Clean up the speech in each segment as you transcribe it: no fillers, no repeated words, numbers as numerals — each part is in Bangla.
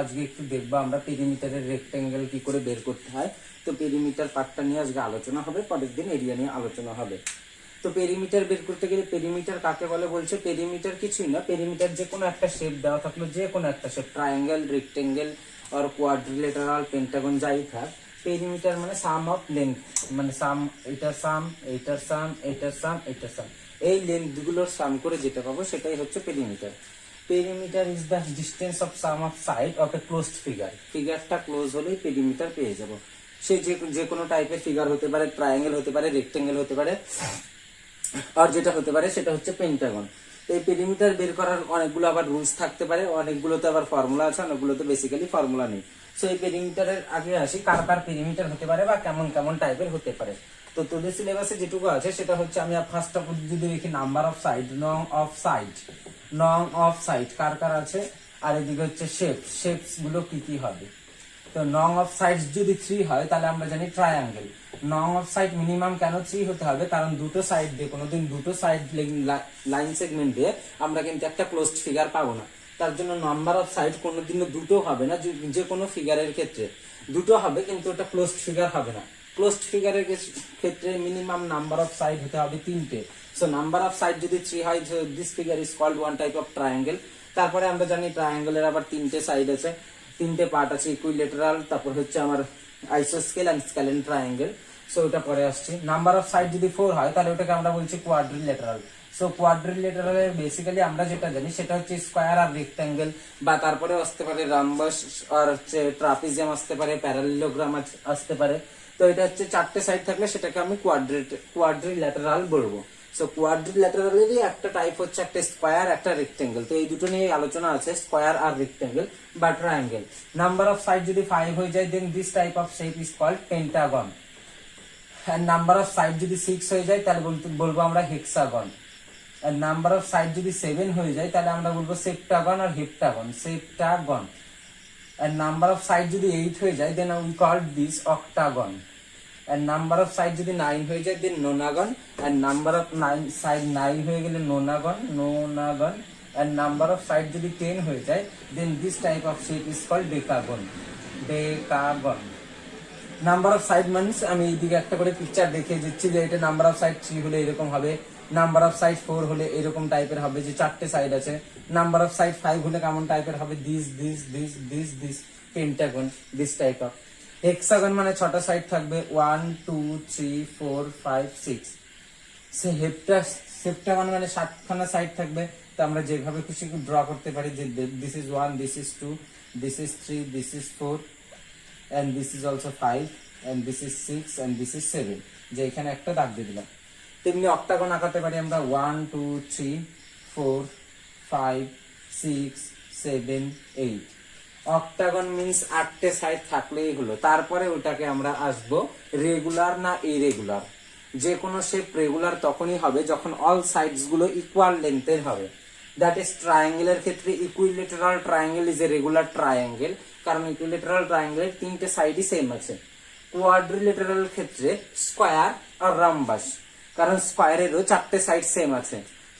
আজকে একটু দেখবো আমরা পেরিমিটারের রেক্টেঙ্গেল কি করে বের করতে হয়। তো পেরিমিটার পার্টটা নিয়ে আজকে আলোচনা হবে, পরের দিন এরিয়া নিয়ে আলোচনা হবে। তো পেরিমিটার বের করতে গেলে পেরিমিটার কাকে বলে বলছে, পেরিমিটার কিছুই না, পেরিমিটার যে কোনো একটা শেপ দেওয়া থাকলো, যে কোনো একটা শেপ, ট্রায়াঙ্গেল, রেক্টেঙ্গেল আর কোয়াড্রিলেটারাল, পেন্টাগন যাই থাক, পেরিমিটার মানে সাম অফ লেন্থ, মানে সাম, এইটার সাম, এইটার সাম, এইটার সাম, এইটার সাম, এই লেন্থ গুলোর সাম করে যেটা পাবো সেটাই হচ্ছে perimeter. Perimeter is the distance of sum of side of a closed figure. ফিগারটা ক্লোজ হলেই পেরিমিটার পেয়ে যাব। সে যে কোনো টাইপের ফিগার হতে পারে, ট্রায়াঙ্গেল হতে পারে, রেক্টেঙ্গেল হতে পারে, আর যেটা হতে পারে সেটা হচ্ছে পেন্টাগন। এই পেরিমিটার বের করার অনেকগুলো আবার রুলস থাকতে পারে, অনেকগুলোতে আবার ফর্মুলা আছে, অনেকগুলোতে বেসিক্যালি ফর্মুলা নেই। সো এই পেরিমিটারের আগে আসি, কার কার পেরিমিটার হতে পারে বা কেমন কেমন টাইপের হতে পারে। তো তোদের সিলেবাসে যেটুকু আছে সেটা হচ্ছে, আমি ফার্স্ট অফ যদি দেখি নাম্বার অফ সাইড, নং অফ সাইড, নং অফ সাইড কার কার আছে, আর এদিকে হচ্ছে শেপস গুলো কি কি হবে। তো নং অফ সাইড যদি 3 হয় তাহলে আমরা জানি ট্রায়াঙ্গেল। নং অফ সাইড মিনিমাম কেন 3 হতে হবে, কারণ দুটো সাইড দিয়ে, কোনোদিন দুটো সাইড লাইন সেগমেন্ট দিয়ে আমরা কিন্তু একটা ক্লোজড ফিগার পাবো না। তার জন্য নাম্বার অফ সাইড কোনোদিনও দুটো হবে না, যে কোনো ফিগারের ক্ষেত্রে দুটো হবে, কিন্তু ওটা ক্লোজড ফিগার হবে না। ক্লোজড ফিগারের ক্ষেত্রে মিনিমাম নাম্বার অফ সাইড হতে হবে 3টে। সো নাম্বার অফ সাইড যদি 3 হয়, this figure is called one type of triangle. তারপরে আমরা জানি ট্রায়াঙ্গেলের আবার 3টে সাইড আছে, 3টে পার্ট আছে, ইকুইলেটারাল, তারপর হচ্ছে আমার আইসোস্কেল এন্ড স্কেলেন ট্রায়াঙ্গেল। সো ওটা পরে আসছে। নাম্বার অফ সাইড যদি 4 হয় তাহলে ওটাকে আমরা বলছি কোয়াড্রিলেটারাল। সো কোয়াড্রিলেটারালের বেসিক্যালি আমরা যেটা জানি সেটা হচ্ছে স্কোয়ার আর রেক্টেঙ্গেল, বা তারপরে আসতে পারে রাম্বাস, আর হচ্ছে ট্রাপিজিয়াম আসতে পারে, প্যারালেলোগ্রাম আসতে পারে। তো এটা হচ্ছে 4টে সাইড থাকলে সেটাকে আমি কোয়াড্রিলেটারাল বলবো। সো কোয়াড্রিলেটারালেরই একটা টাইপ হচ্ছে একটা স্কোয়ার, একটা রেক্টেঙ্গেল। তো এই দুটো নিয়ে আলোচনা আছে, স্কোয়ার আর রেক্টেঙ্গেল বা ট্রায়াঙ্গেল। নাম্বার অফ সাইড যদি 5 হয়ে যায়, then this type of shape is called pentagon. And number of side যদি 6 হয়ে যায় তাহলে বলবো আমরা hexagon. And number of side যদি 7 হয়ে যায় তাহলে আমরা বলবো সেপ্টাগন আর heptagon, septagon. And number of side যদি 8 হয়ে যায়, then we call this octagon. and number of side যদি 9 হয়ে যায় দেন নোনাগন, and number of 9 side 9 হয়ে গেলে নোনাগন, and number of side যদি 10 হয়ে যায় then this type of shape is called decagon, decagon. Number of side means আমি এইদিকে একটা করে পিকচার দেখিয়ে দিচ্ছি যে এটা নাম্বার অফ সাইড 3 হলে এরকম হবে, নাম্বার অফ সাইড 4 হলে এরকম টাইপের হবে, যে 4টে সাইড আছে। নাম্বার অফ সাইড 5 হলে কেমন টাইপের হবে, this Pentagon, this type of. Hexagon মানে 6টা সাইড থাকবে, 1 2 3 4 5 6। সে হেপ্টাগন মানে 7খানা সাইড থাকবে। তো আমরা যেভাবে খুশি ড্র করতে পারি, যে this is 1, this is 2, this is 3, this is 4, and this is also 5, and this is 6, and this is 7, যে এখানে একটা দাগ দিয়ে দিলাম। তেমনি অক্টাগন আঁকাতে পারি আমরা 1 2 3 4 5 6 7 8। অক্টাগন মিন্স 8টে সাইড থাকলেই হলো। তারপরে ওটাকে আমরা আসবো রেগুলার না ইরেগুলার। যে কোনো শেপ রেগুলার তখনই হবে যখন অল সাইডস গুলো ইকুয়াল লেন্থের হবে। দ্যাট ইজ ট্রায়াঙ্গেলের ক্ষেত্রে equilateral triangle is a regular triangle, কারণ ইকুইলেটারাল ট্রায়াঙ্গেলের 3টে সাইডই সেম আছে। কোয়াড্রিলেটারাল ক্ষেত্রে স্কোয়ার আর রাম্বাস, কারণ স্কোয়ারেরও 4টে সাইড সেম আছে।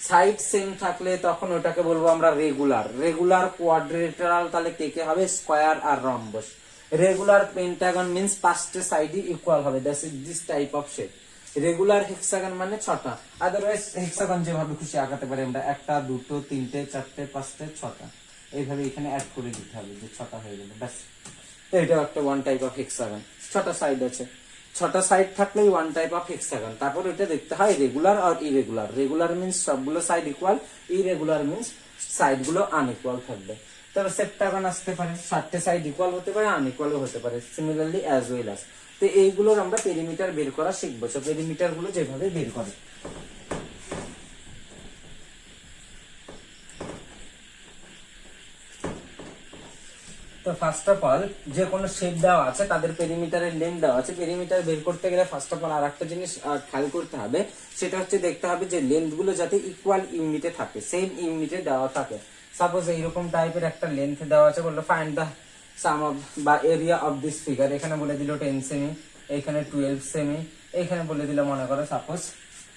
সাইড সেম থাকলে তখন ওটাকে বলবো আমরা রেগুলার। রেগুলার কোয়াড্রিলেটারাল তাহলে কে কে হবে, স্কোয়ার আর রম্বস। রেগুলার পেন্টাগন মিন্স 5টে সাইডই ইকুয়াল হবে, that's is this type of shape. Regular hexagon মানে 6টা, আদারওয়াইজ হেক্সাগন যেভাবে খুশি আঁকাতে পারি আমরা, 1টা 2টো 3টে 4টে 5টে 6টা, এইভাবে এখানে অ্যাড করে দিতে হবে যে 6টা হয়ে গেল, ব্যাস। তো এটা একটা ওয়ান টাইপ অফ হেক্সাগন, 6টা সাইড আছে, 6টা সাইড থাকলেই ওয়ান টাইপ অফ হেক্সাগন। তারপর এটা দেখতে হয় রেগুলার আর ইরেগুলার। রেগুলার মিন্স সবগুলো side equal, irregular means side গুলো আনইকুয়াল থাকবে। তবে সেপ্টাগন আসতে পারে, 7টে সাইড ইকুয়াল হতে পারে, আনইকুয়ালও হতে পারে, সিমিলারলি অ্যাজ ওয়েল অ্যাজ। তো এইগুলোর আমরা পেরিমিটার বের করা শিখবো। তো পেরিমিটার গুলো যেভাবে বের করে, তো ফার্স্ট অফ অল যে কোনো শেপ দেওয়া আছে তাদের পেরিমিটারের লেন্থ দেওয়া আছে। পেরিমিটার বের করতে গেলে ফার্স্ট অফ অল আর একটা জিনিস খেয়াল করতে হবে, সেটা হচ্ছে দেখতে হবে যে লেন্থ গুলো যাতে ইকুয়াল ইউনিটে থাকে, সেম ইউনিটে দেওয়া থাকে। সাপোজ এইরকম টাইপের একটা লেন্থ দেওয়া আছে, বললো ফাইন্ড দ্য সাম অফ বা এরিয়া অফ দিস ফিগার। এখানে বলে দিল 10 সেমি, এখানে 12 সেমি, এখানে বলে দিল মনে করো সাপোজ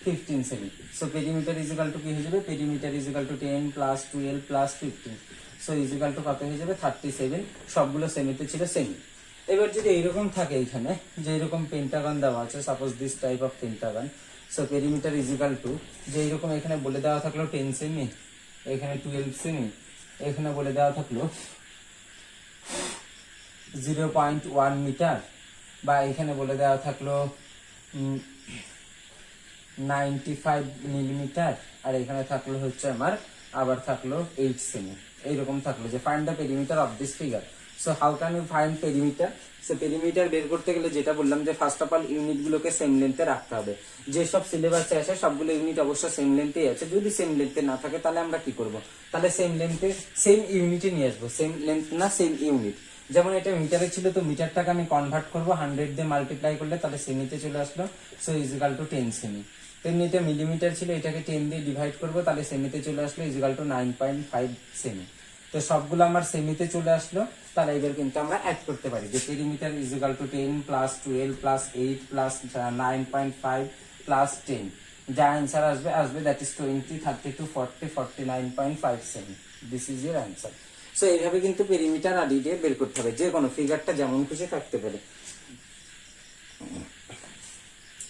15 সেমি। So perimeter is equal to কি হয়ে যাবে, perimeter is equal to 10 plus 12 plus 15। So equal to কত হয়ে যাবে 37, সবগুলো সেমিতে ছিল সেমি। এবার যদি এইরকম থাকে এখানে যে এরকম পেন্টাগন দেওয়া আছে, suppose this type of pentagon, so perimeter equal to যে এইরকম এখানে বলে দেওয়া থাকলো 10 সেমি, এখানে 12 সেমি, এখানে বলে দেওয়া থাকলো 0.1 মিটার, বা এখানে বলে দেওয়া থাকলো 95 মিলিমিটার, আর এখানে থাকলো হচ্ছে আমার আবার থাকলো 8 সেমি, এইরকম থাকলো যে find the perimeter of this figure. So how can you find perimeter? So perimeter বের করতে গেলে যেটা বললাম যে ফার্স্ট অফ অল ইউনিট গুলোকে সেম লেন্থে রাখতে হবে। যেসব সিলেবাসে আছে সবগুলো ইউনিট অবশ্য সেম লেন্থেই আছে। যদি সেম লেন্থে না থাকে তাহলে আমরা কি করব? তাহলে সেম লেন্থে সেম ইউনিটে নিয়ে আসবো। সেম লেন্থ না সেম ইউনিট। যেমন এটা মিটারে ছিল, তো মিটারটাকে আমি কনভার্ট করবো 100 দিয়ে মাল্টিপ্লাই করলে তাহলে সেমিতে চলে আসলো, সো ইজিক্যাল টু 10 সেমি। তেমনি এটা মিলিমিটার ছিল, এটাকে 10 দিয়ে ডিভাইড করবো তাহলে সেমিতে চলে আসলো ইজিক্যাল টু 9.5 সেমি। তো সবগুলো আমার সেমিতে চলে আসলো। তাহলে এবার কিন্তু আমরা অ্যাড করতে পারি যে perimeter equal to 10 plus 12 plus 8 plus 9.5 plus 10, যা অ্যান্সার আসবে দ্যাট ইজ 20, 32, 40, 49.5 সেমি। This is your answer. So এইভাবে কিন্তু পেরিমিটার আর রেডিয়াস বের করতে হবে, যে কোনো ফিগারটা যেমন খুশি থাকতে পারে,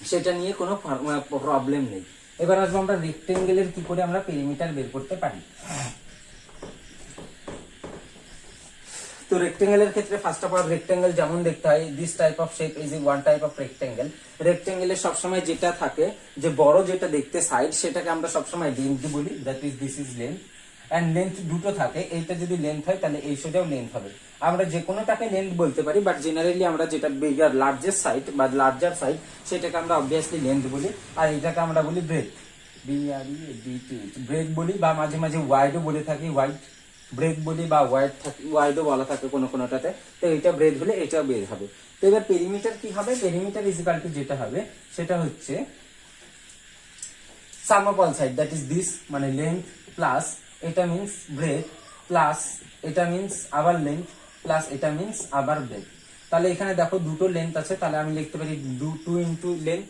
সেটা নিয়ে কোনো প্রবলেম নেই। এবার আসবো আমরা রেক্টেঙ্গেলের কি করে আমরা পেরিমিটার বের করতে পারি। তো রেক্টেঙ্গেলের ক্ষেত্রে ফার্স্ট অফ অল রেক্টেঙ্গেল যেমন দেখতে হয়, this type of shape is one type of rectangle. রেক্টেঙ্গেলের সবসময় যেটা থাকে যে বড় যেটা দেখতে সাইড, সেটাকে আমরা সবসময় লেন্থ বলি, that is this is length. And length দুটো থাকে, এইটা যদি লেন্থ হয় তাহলে এই সোজাও লেন্থ হবে। আমরা যে কোনোটাকে লেন্থ বলতে পারি, বাট জেনারেলি আমরা যেটা বিগার লার্জেস্ট সাইড বা লার্জার সাইড সেটাকে আমরা অবভিয়াসলি লেন্থ বলি, আর এটাকে আমরা বলি ব্রেথ, ব্রেথ বলি, বা মাঝে মাঝে ওয়াইডও বলে থাকি, ওয়াইড ব্রেথ বলি, বা ওয়াইডও বলা থাকে কোনো কোনোটাতে। তো এটা ব্রেথ হলে এটাও বের হবে। তো এবার পেরিমিটার কি হবে? পেরিমিটার ইজিক্যাল টু যেটা হবে সেটা হচ্ছে sum of all side, that is this, মানে লেন্থ প্লাস এটা মিন্স ব্রেথ প্লাস এটা মিন্স আবার লেন্থ প্লাস এটা মিন্স আবার ব্রেথ। তাহলে এখানে দেখো দুটো লেন্থ আছে, তাহলে আমি লিখতে পারি 2 ইন্টু লেন্থ,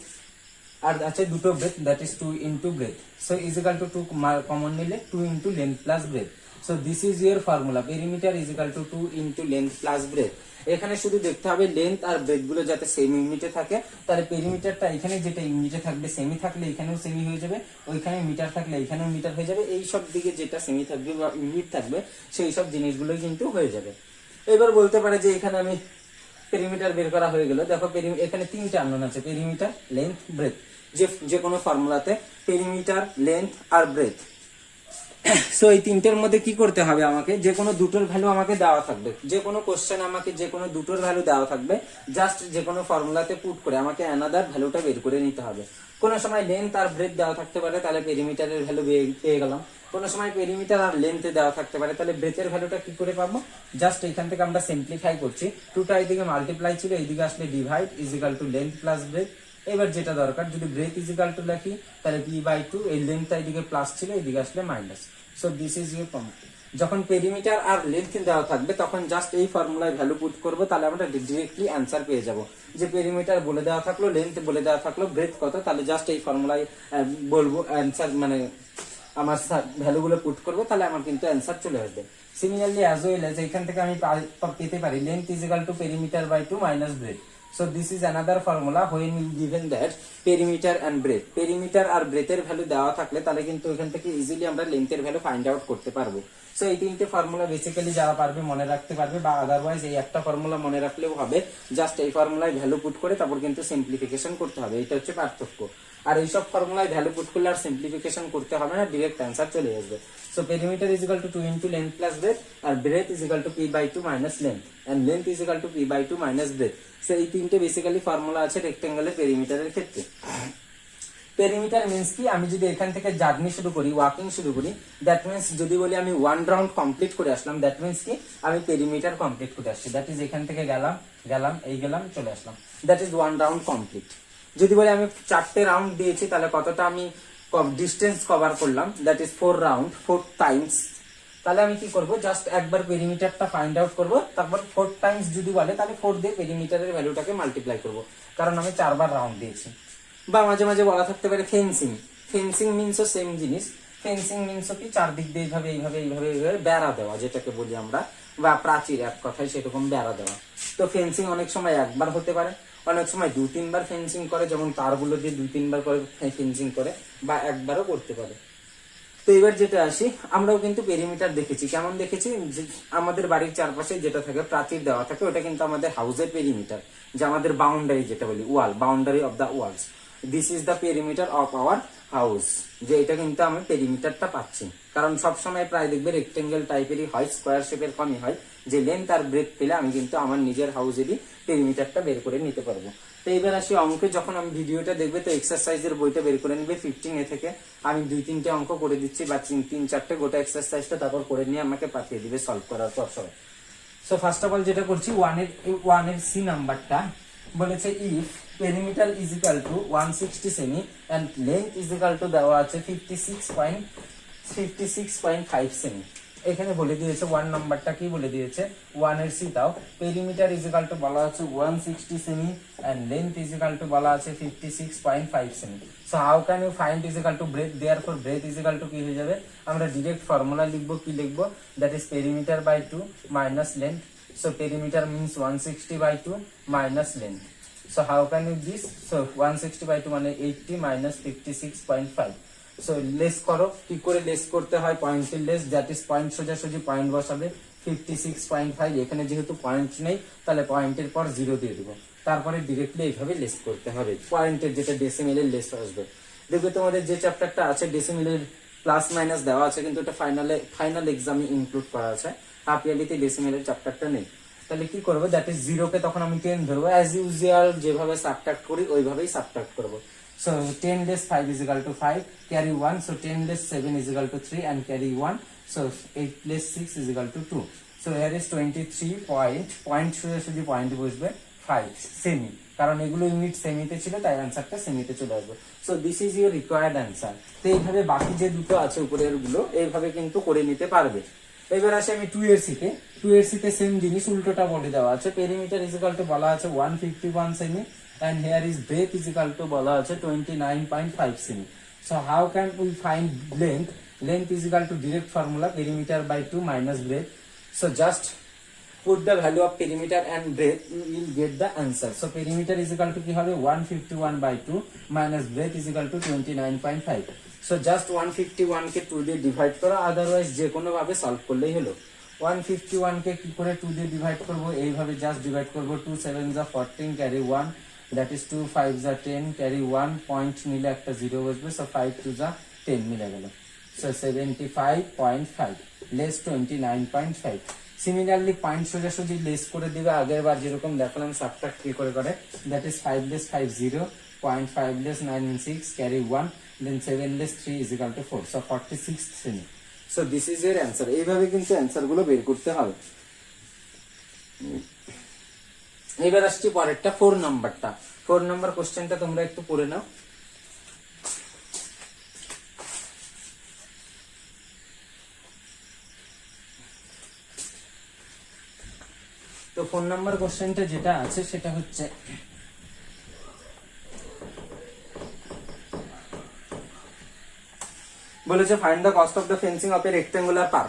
আর আছে দুটো breadth, that is 2 into breadth. So equal to 2 common নিলে 2 into length plus breadth. So this is your formula, perimeter equal to 2 into length plus breadth. এখানে শুধু দেখতে হবে লেন্থ আর ব্রেথ গুলো যাতে সেম ইউনিটে থাকে, তাহলে পেরিমিটারটা এখানে যেটা ইউনিটে থাকবে সেমি থাকলে এখানেও সেমি হয়ে যাবে, ওইখানে মিটার থাকলে এখানেও মিটার হয়ে যাবে, এই সব দিকে যেটা সেমি থাকবে বা ইউনিট থাকবে সেই সব জিনিসগুলো কিন্তু হয়ে যাবে। এবার বলতে পারে যে এখানে আমি পেরিমিটার বের করা হয়ে গেল। দেখো এখানে তিনটা আননোন আছে, পেরিমিটার, লেন্থ, ব্রেথ। যে কোনো ফর্মুলাতে পেরিমিটার, লেন্থ আর ব্রেথ, সো এই তিনটের মধ্যে কি করতে হবে? আমাকে যে কোনো দুটোর ভ্যালু আমাকে দেওয়া থাকবে, যে কোনো কোশ্চেন আমাকে যে কোনো দুটোর ভ্যালু দেওয়া থাকবে, জাস্ট যে কোনো ফর্মুলাতে পুট করে আমাকে অ্যানাদার ভ্যালুটা বের করে নিতে হবে। কোনো সময় লেন্থ আর ব্রেথ দেওয়া থাকতে পারে, তাহলে পেরিমিটারের ভ্যালু পেয়ে গেলাম। কোনো সময় পেরিমিটার আর লেন্থে দেওয়া থাকতে পারে, তাহলে ব্রেথের ভ্যালুটা কি করে পাবো? জাস্ট এখান থেকে আমরা সিম্পলিফাই করছি, টুটা এইদিকে মাল্টিপ্লাই ছিল, এইদিকে আসলে divide equal to length plus breadth. এবার যেটা দরকার, যদি ব্রেথ ইজিক্যাল টু লিখি তাহলে p/2, এই লেন্থটা এইদিকে প্লাস ছিল, এইদিকে আসলে minus. So this is your complete. যখন পেরিমিটার আর লেন্থ দেওয়া থাকবে তখন জাস্ট এই ফর্মুলায় ভ্যালু পুট করব, তাহলে আমরা ডিরেক্টলি অ্যান্সার পেয়ে যাব। যে পেরিমিটার বলে দেওয়া থাকলো, লেন্থ বলে দেওয়া থাকলো, ব্রেথ কত, তাহলে জাস্ট এই ফর্মুলায় বলবো অ্যান্সার, মানে আমার ভ্যালুগুলো পুট করবো, তাহলে আমার কিন্তু অ্যান্সার চলে আসবে। সিমিলারলি অ্যাজ ওয়েল এজ এখান থেকে আমি পেতে পারি length equal to perimeter/2 minus breadth. So this is another formula when we given that perimeter and breadth. Perimeter আর ব্রেথের ভ্যালু দেওয়া থাকলে তাহলে কিন্তু এখান থেকে ইজিলি আমরা লেন্থের ভ্যালু ফাইন্ড আউট করতে পারবো। সো এই তিনটে ফর্মুলা বেসিক্যালি যারা পারবে মনে রাখতে পারবে, বা আদারওয়াইজ এই একটা ফর্মুলা মনে রাখলেও হবে, জাস্ট এই ফর্মুলায় ভ্যালু পুট করে তারপর কিন্তু সিম্পলিফিকেশন করতে হবে, এটা হচ্ছে পার্থক্য। আর এইসব ফর্মুলায় ভ্যালু পুট করলে আর সিম্পলিফিকেশন করতে হবে না, ডিরেক্ট অ্যান্সার চলে আসবে। So perimeter is equal to 2 into length plus breadth, আর breadth is equal to p/2 minus length, and length is equal to p/2 minus breadth. So এই তিনটে বেসিক্যালি ফর্মুলা আছে রেক্টেঙ্গেলের পেরিমিটারের ক্ষেত্রে। পেরিমিটার মিন্স কি, আমি যদি এখান থেকে জার্নি শুরু করি, ওয়াকিং শুরু করি, দ্যাট মিন্স যদি বলি আমি 1 রাউন্ড কমপ্লিট করে আসলাম, দ্যাট মিন্স কি আমি পেরিমিটার কমপ্লিট করে আসছি। দ্যাট ইজ এখান থেকে গেলাম এই গেলাম চলে আসলাম, দ্যাট ইজ 1 রাউন্ড কমপ্লিট। যদি বলি আমি 4টে রাউন্ড দিয়েছি, তাহলে কতটা আমি ডিস্টেন্স কভার করলাম, দ্যাট ইজ 4 রাউন্ড, 4 টাইমস। তাহলে আমি কি করব, জাস্ট একবার পেরিমিটারটা ফাইন্ড আউট করব, তারপর 4 টাইমস যদি বলে তাহলে 4 দিয়ে পেরিমিটারের ভ্যালুটাকে মাল্টিপ্লাই করব, কারণ আমি 4 বার রাউন্ড দিয়েছি। বা মাঝে মাঝে বলা থাকতে পারে ফেন্সিং। ফেন্সিং মিন্সও সেম জিনিস, ফেন্সিং মিন্স কি চারদিক দিয়ে এইভাবে বেড়া দেওয়া, যেটাকে বলি আমরা, বা প্রাচীর এক কথায় সেরকম বেড়া দেওয়া। তো ফেন্সিং অনেক সময় একবার হতে পারে, অনেক সময় 2-3 বার ফেন্সিং করে, যেমন তারগুলো দিয়ে 2-3 বার করে ফেন্সিং করে, বা একবারও করতে পারে। তো এবার যেটা আসি, আমরাও কিন্তু পেরিমিটার দেখেছি। কেমন দেখেছি? যে আমাদের বাড়ির চারপাশে যেটা থাকে প্রাচীর দেওয়া থাকে, ওটা কিন্তু আমাদের হাউসের পেরিমিটার, যে আমাদের বাউন্ডারি যেটা বলি, wall, boundary of the walls. This is the perimeter of our house. যে এটা কিন্তু আমি পেরিমিটারটা পাচ্ছি, কারণ সবসময় প্রায় দেখবে রেক্টেঙ্গেল টাইপেরই হয়, স্কোয়ার শেপের কমই হয়। যে লেন্থ আর ব্রেথ পেলে আমি কিন্তু আমার নিজের হাউসেরই পেরিমিটারটা বের করে নিতে পারবো। তো এবার আসি অঙ্কে, যখন আমি ভিডিওটা দেখবে তো এক্সারসাইজের বইটা বের করে নেবে 15A থেকে। আমি 2-3টে অঙ্ক করে দিচ্ছি, বা 3-4টে গোটা এক্সারসাইজটা তারপর করে নিয়ে আমাকে পাঠিয়ে দিবে সলভ করার পর সবাই। সো ফার্স্ট অফ অল যেটা করছি, ওয়ানের সি নাম্বারটা বলেছে, if perimeter is equal to 160 সেমি and length is equal to দেওয়া আছে 56.5 সেমি। এখানে বলে দিয়েছে 1 নাম্বারটা কি বলে দিয়েছে, 1 এর সি তাও পেরিমিটার ইজ ইকাল টু বলা আছে 160 সেমি and length is equal to বলা আছে 56.5 সেমি। So how can you find is equal to breadth? Therefore breadth is equal to কি হয়ে যাবে, আমরা ডাইরেক্ট ফর্মুলা লিখবো। কি লিখবো? That is perimeter by 2 minus length. So perimeter means 160/2 minus length. So how can you this? So 160/2 মানে 80 minus 56.5. So লেস করো, কি করে লেস করতে হয়? পয়েন্টের লেস, দ্যাট ইজ পয়েন্ট সোজাসুজি পয়েন্ট বসাবে 56.5। এখানে যেহেতু পয়েন্ট নেই, তাহলে পয়েন্টের পর 0 দিয়ে দেবো, তারপরে ডিরেক্টলি এইভাবে লেস করতে হবে। পয়েন্টের যেটা ডেসিমেলের লেস আসবে, দেখবে তোমাদের যে চ্যাপ্টারটা আছে ডেসিমেলের প্লাস মাইনাস দেওয়া আছে, কিন্তু এটা ফাইনাল এক্সামে ইনক্লুড করা আছে। হাফ ইয়ারলিতে ডেসিমেলের চ্যাপ্টারটা নেই। তাহলে কি করবো? দ্যাট ইজ 0 কে তখন আমি 10 ধরবো, অ্যাজ ইউজুয়াল যেভাবে সাবট্রাক্ট করি ওইভাবেই সাবট্রাক্ট করবো। So 10 less 5 is equal to 5, carry 1, so 10 less 7 is equal to 3 and carry 1, so 8 less 6 is equal to 2. So here is 23 point সোজাসুজি পয়েন্ট বসবে 5 সেমি, কারণ এগুলো ইউনিট সেমিতে ছিল, তাই অ্যান্সারটা সেমিতে চলে আসবে। So this is your required answer. তো এইভাবে বাকি যে দুটো আছে উপরের গুলো এইভাবে কিন্তু করে নিতে পারবে। এবার আসে আমি 2 এর সিতে। 2 এর সিতে সেম জিনিস, উল্টোটা বলে দেওয়া আছে। পেরিমিটার ইজ ইকুয়াল টু বলা আছে 151 semi and here is breadth is equal to বলা আছে 29.5 semi. So how can we find length? Length is equal to direct formula perimeter by 2 minus breadth. So just put the value of perimeter and breadth, you will get the answer. So perimeter is equal to কি হবে 151/2 minus breadth is equal to 29.5. So just 151 কে 2 দিয়ে ডিভাইড করো, আদারওয়াইজ যে কোনো ভাবে সলভ করলেই হলো। 151 কে কি করে 2 দিয়ে ডিভাইড করব? এইভাবে জাস্ট ডিভাইড করব। 2 7 যা 14 ক্যারি 1, দ্যাট ইজ 2 5 যা 10 ক্যারি 1, পয়েন্ট নিলে একটা 0 বসবে। সো 5 2 যা 10 মিলে গেল। So 75.5 less 29.5। সিমিলারলি পয়েন্ট সোজাসুজি লেস করে দিবে, আগের বার যেরকম দেখালাম সাবট্রাক্ট কি করে করে, that is 5 less 5 0, 0.5 less 9 6 carry 1, then 7 less 3 is equal to 4. So 46 semi. So this is এর অ্যান্সার। এইভাবে কিন্তু অ্যান্সার গুলো বের করতে হবে। এবার আসছি পরেরটা, 4 নাম্বারটা। 4 নাম্বার কোশ্চেনটা তোমরা একটু পড়ে নাও। তো 4 নাম্বার কোশ্চেনটা যেটা আছে সেটা হচ্ছে, বলেছে find the cost of the fencing of A rectangular park.